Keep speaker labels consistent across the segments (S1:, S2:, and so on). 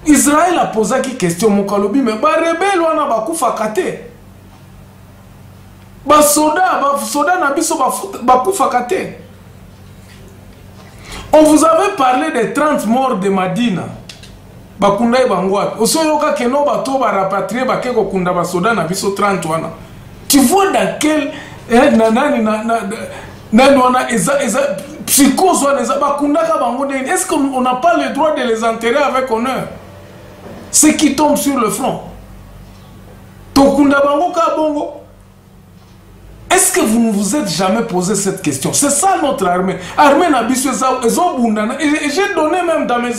S1: Israël a posé une question mokalobi mais ba rebelle wana bakufa kate. Ba soda na biso bakufa kate. On vous avait parlé des 30 morts de Madina. Bakunda bangwa. Osoyoka keno bato ba rapatrier ba keko kunda ba soda na biso 30 wana. Tu vois dans quel psychose bakunda ka bango. Est-ce qu'on n'a pas le droit de les enterrer avec honneur? Ceux qui tombent sur le front. Tokunda bango ka bongo. Est-ce que vous ne vous êtes jamais posé cette question? C'est ça notre armée. Armée Nabiso, et j'ai donné même dans mes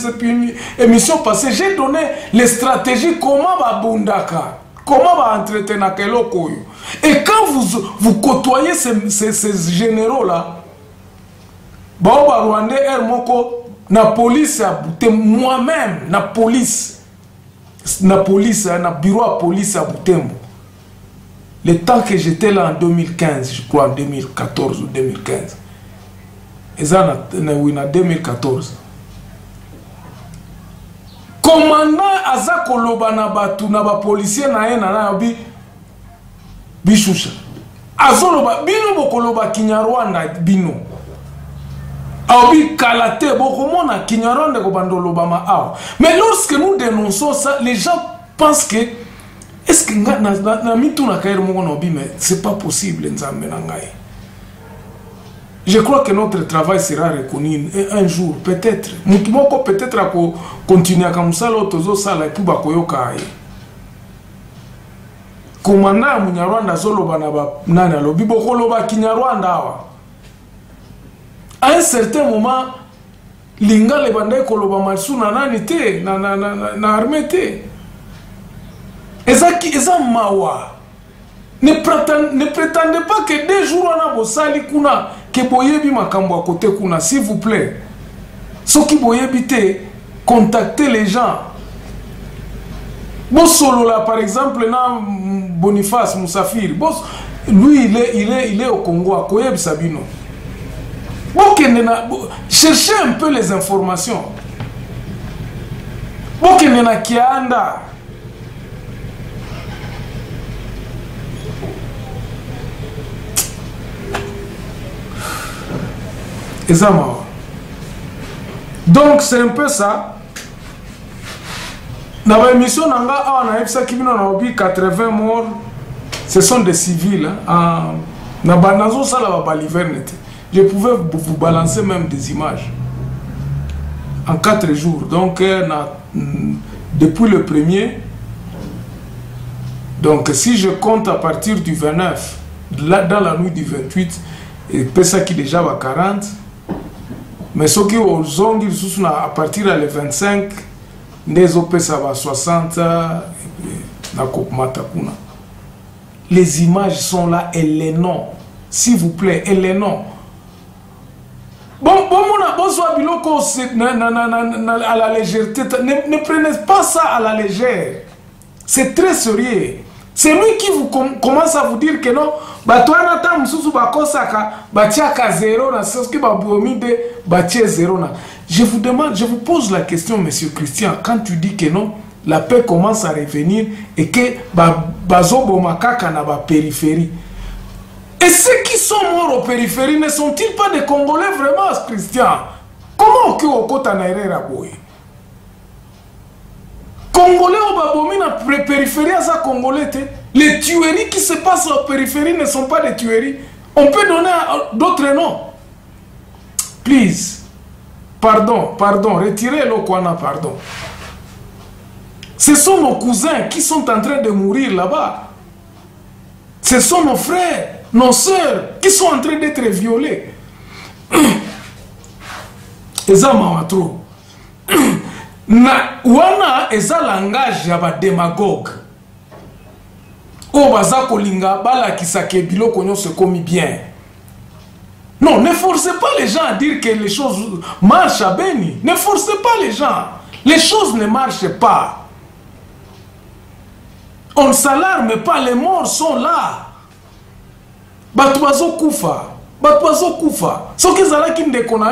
S1: émissions passées, j'ai donné les stratégies comment va bundaka, comment va entretenir keloko. Et quand vous côtoyez ces généraux-là, Baoba Rwandais, Hermoko, na police, moi-même, na police, na bureau à police à Butembo. Le temps que j'étais là en 2015, je crois en 2014 ou 2015. Et ça, en 2014. Commandant Azako Lobanabatu, naba policier na Bishusha. Azoloba, bino bokoloba Kinyarwanda bino. Aobi Kalate, bokomona Kinyarwanda kobandoloba ma ao. Mais lorsque nous dénonçons ça, les gens pensent que est-ce que c'est pas possible? Je crois que notre travail sera reconnu un jour, peut-être. Nous pouvons peut-être continuer comme ça, l'autre et puis bakoyoka. Commandant Munyarwanda Zoloba Nana Lobi Bokoloba Kinyarwanda. À un certain moment, Linga le bandai koloba Malsuna nani te, na armée te. Eza mawa. Ne prétendez pas que 2 jours on a bosali kuna que boyebi makambo à côté kuna, s'il vous plaît. Ce qui boyebi te, contactez les gens. Bon solo là par exemple na Boniface Moussafir, lui il est au Congo à Koyeb Sabino. Bon cherchez un peu les informations. Bon kenena kianda. Donc c'est un peu ça. Dans l'émission, on a 80 morts. Ce sont des civils. Je pouvais vous balancer même des images. En 4 jours. Donc depuis le 1er. Donc si je compte à partir du 29, là, dans la nuit du 28, et ça qui déjà va 40. Mais ce qui aux ongles à partir du 25, les OP ça va 60, les images sont là et les noms, s'il vous plaît, et les noms. Bon, à la légèreté, ne prenez pas ça à la légère. C'est très sérieux. C'est lui qui vous commence à vous dire que non, je vous demande, je vous pose la question, monsieur Christian, quand tu dis que non, la paix commence à revenir et que bazobo makaka na ba périphérie. Et ceux qui sont morts aux périphéries ne sont-ils pas des Congolais vraiment, Christian? Comment que okota na erera boy? Congolais au babomi na périphérie à sa Congolais. Les tueries qui se passent aux périphéries ne sont pas des tueries. On peut donner d'autres noms. Please. Pardon, retirez le Kwana, pardon. Ce sont nos cousins qui sont en train de mourir là-bas. Ce sont nos frères, nos sœurs qui sont en train d'être violés. Eza mawatro. Wana eza langage ya ba démagogue. O baza kolinga bala kisake biloko nyonso komi bien. Non, ne forcez pas les gens à dire que les choses marchent à Beni. Ne forcez pas les gens. Les choses ne marchent pas. On ne s'alarme pas, les morts sont là. Batuazo kufa. Batuazo kufa. Ce qui est là qui me déconne,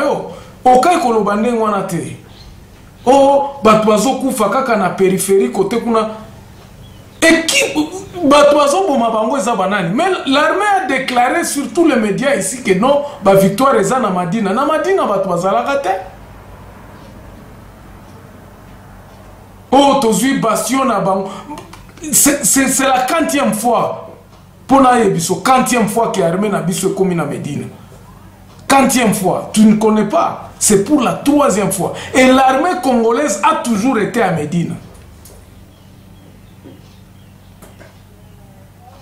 S1: okai kolobande ngwana te. oh bato bazokufa kaka na périphérie côté kuna équipe bato bazoboma bango eza banani. Mais l'armée a déclaré sur tous les médias ici que non ba victoire eza na Madina bato bazalaka te. Oh tozui bastion na bango. C'est la 40e fois pour na yebiso 40e fois que l'armée na biso komi na Médina. 40e fois, tu ne connais pas. C'est pour la 3e fois. Et l'armée congolaise a toujours été à Médina.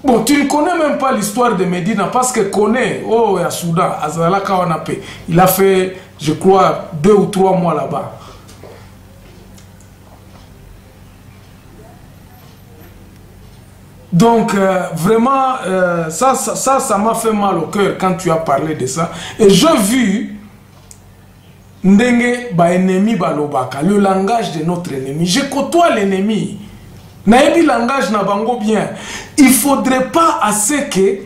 S1: Bon, tu ne connais même pas l'histoire de Médina parce que connais, oh, à Soudan, à Zalaka Wanapé. Il a fait, je crois, 2 ou 3 mois là-bas. Donc, vraiment, ça m'a fait mal au cœur quand tu as parlé de ça. Et j'ai vu Ndenge ba ennemi balobaka, le langage de notre ennemi. Je côtoie l'ennemi. Naebi langage na bango bien. Il faudrait pas assez que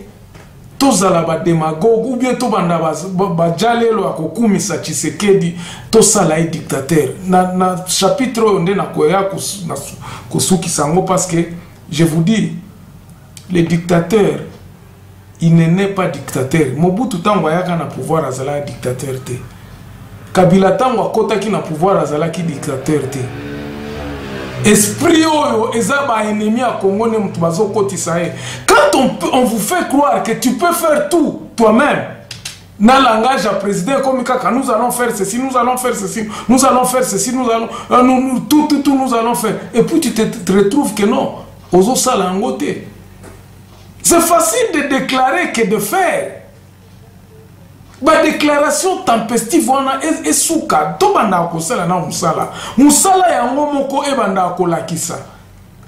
S1: tozala ba démagogue ou bien to banda ba jalelo akokumisa Tshisekedi to sala dictateur. Na chapitre onde na koya kosuki sango parce que je vous dis les dictateurs il n'est pas dictateur. Mobutu tango yaka na pouvoir azala dictateur te. Kabila tango akotaki na pouvoir azalaki dictateur te. Esprit oyo eza ba ennemi à Congo ne mutu bazo kotisa ye. Quand on vous fait croire que tu peux faire tout toi-même, na langage à président comme kaka nous allons faire ceci, nous allons faire ceci, nous allons faire ceci, nous allons tout nous allons faire. Et puis tu te retrouves que non, ozo sala ngote. C'est facile de déclarer que de faire. Ba déclaration tempestive wana esuka to banda ko sala na musala yango moko e banda ko lakisa.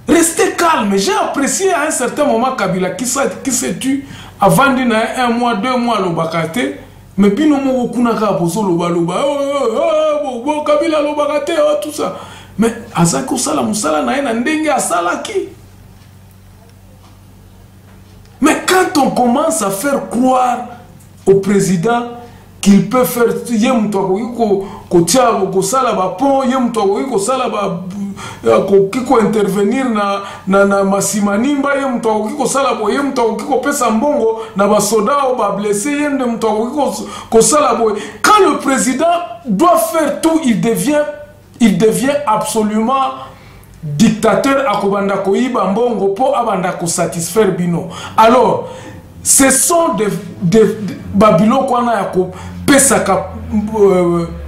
S1: Restez calme. J'ai apprécié à un certain moment Kabila qui se tue avant d'une 1 mois 2 mois lo bakate mais bino moko kuna ka bozo lo baloba oh Kabila lo bakate tout ça. Mais azako sala musala na ena ndenge asala ki. Mais quand on commence à faire croire au président qu'il peut faire intervenir na masimanimba quand le président doit faire tout il devient absolument dictateur akobanda koyiba mbongo po abanda ko satisfaire bino. Alors ce sont des Babylon qu'on a pesaka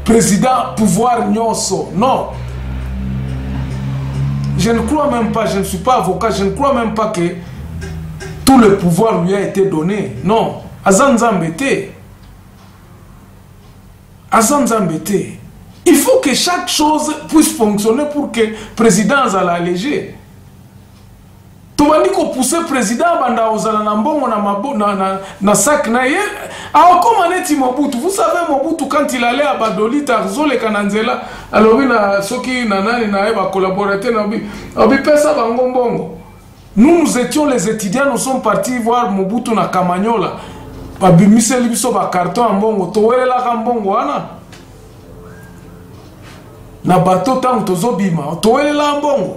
S1: président pouvoir nyonso. Non. Je ne crois même pas, je ne suis pas avocat, je ne crois même pas que tout le pouvoir lui a été donné. Non. Azanzambete. Azanzambete. Il faut que chaque chose puisse fonctionner pour que le président soit allégé. Tobandi ko pousser président banda ozala na mbongo na sac na ye comme aneti Mobutu. Vous savez Mobutu quand il allait à Badoli Tarzole Kananzela alobi na soki na nani na eba collaborateur na bi pesa bango mbongo. Nous étions les étudiants, nous sommes partis voir Mobutu na Kamanyola. Babimiseli biso ba carton mbongo towelela ka mbongo wana. Na bateau tango tozobima towelela mbongo.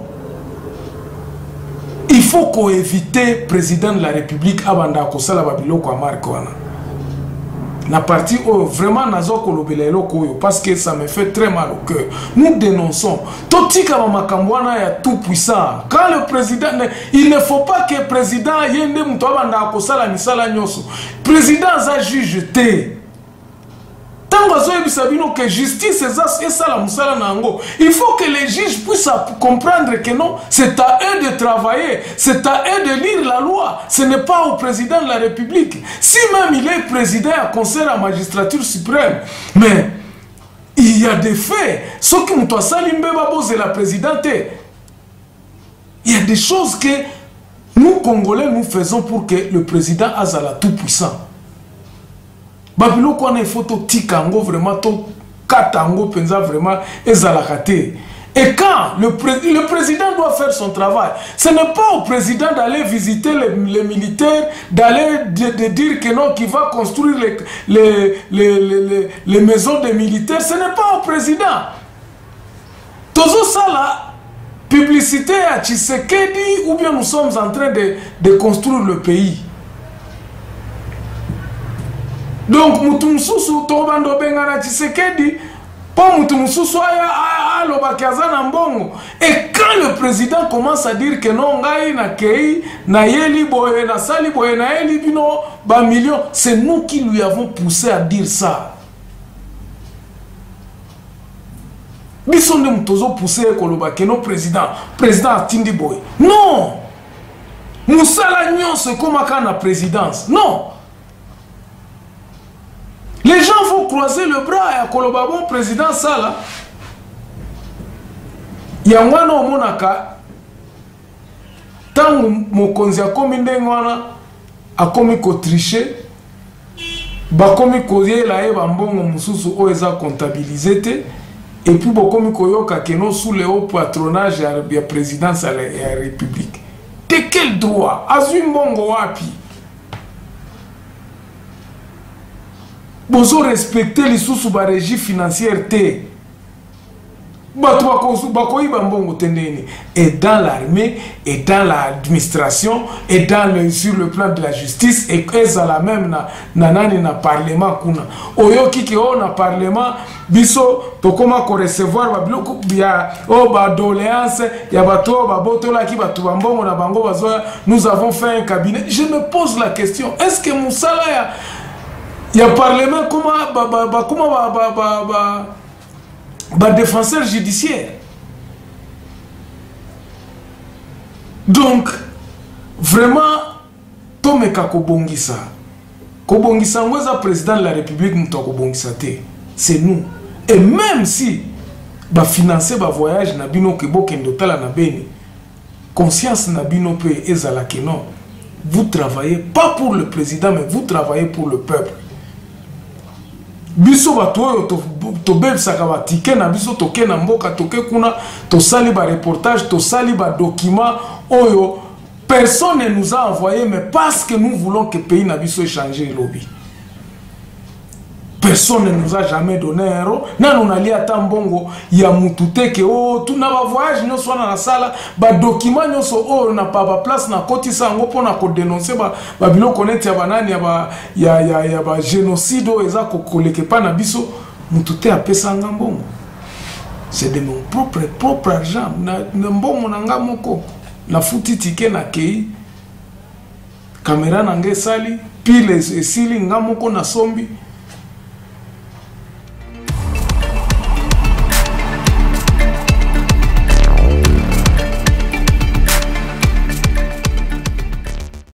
S1: Il faut qu'on évite le président de la République abanda kosala babiloko a marque wana. La partie vraiment nazo kolobela eloko parce que ça me fait très mal au cœur. Nous dénonçons totika makamwana ya tout puissant. Quand le président il ne faut pas que le président yende muto abanda kosala misala nyoso. Président za juge te. Que justice est ça la musala nango. Il faut que les juges puissent comprendre que non, c'est à eux de travailler, c'est à eux de lire la loi, ce n'est pas au président de la République. Si même il est président à conseil à la magistrature suprême, mais il y a des faits, ce qui nous c'est la présidente. Il y a des choses que nous Congolais nous faisons pour que le président Azala tout puissant. Babilo kwa na photo tikango vraiment to katango penza vraiment ezalakate. Et quand le président doit faire son travail, ce n'est pas au président d'aller visiter les militaires, d'aller de dire que non, qu'il va construire les maisons des militaires. Ce n'est pas au président. Tozo ça la publicité à Tshisekedi ou bien nous sommes en train de construire le pays. Donc Mutumsusu Tobando Bengana Tshisekedi pas Mutumsusu a l'obakiaza na mbongo. Et quand le président commence à dire que non ngai na kei na yeli boye na sali boye na yeli bino ba million, c'est nous qui lui avons poussé à dire ça. Biso nde mutozo poussé koloba que non président atindi boye. Non. Musala nyonso komaka na présidence. Non. Les gens vont croiser le bras et à koloba bon président Sala. Yangwana omonaka tangu mokonzi akomi ndenge wana akomi ko tricher bakomi koyela ye bambongo mususu o eza comptabilisé te et puis bokomi koyoka keno sous le haut patronage ya présidence ya la république. De quel droit azui mbongo wapi? Bozo respecter les sous ba régie financière te. Et dans l'armée, et dans l'administration, et sur le plan de la justice, et à la même nanani na parlement kuna. Oyo kiki o na parlement, biso tokoma ko recevoir ba biloko ya o ba doléance ya bato ba botola ki batu bambongo na bango bazoya. Nous avons fait un cabinet. Je me pose la question, est-ce que Moussala ya parlement comment défenseur judiciaire. Donc vraiment tomeka kobongisa ngweza président de la république muto kobongisa te, c'est nous. Et même si ba financer ba voyage na bino ke bokendo tala na beni, conscience na bino pe ezala ke non, vous travaillez pas pour le président mais vous travaillez pour le peuple. Biso batoyo to bebsaka ba ticket na biso toke na mboka toke kuna to sali ba reportage to sali ba document oyo personne ne nous a envoyé mais parce que nous voulons que pays na biso changer lobby. Personne ne nous a jamais donné un euro. Na on ali ata mbongo ya mutute ke o tu na ba voyage nyo so na sala ba document nyo so o na pa ba place na koti sango pona ko dénoncer ba biloko neti ya banani ya ba génocide eza ko koleke pa na biso mutute apesa mbongo. C'est de mon propre argent na mbongo na nga moko na futi ticket na kei caméra na nge sali pile esili nga moko na sombi.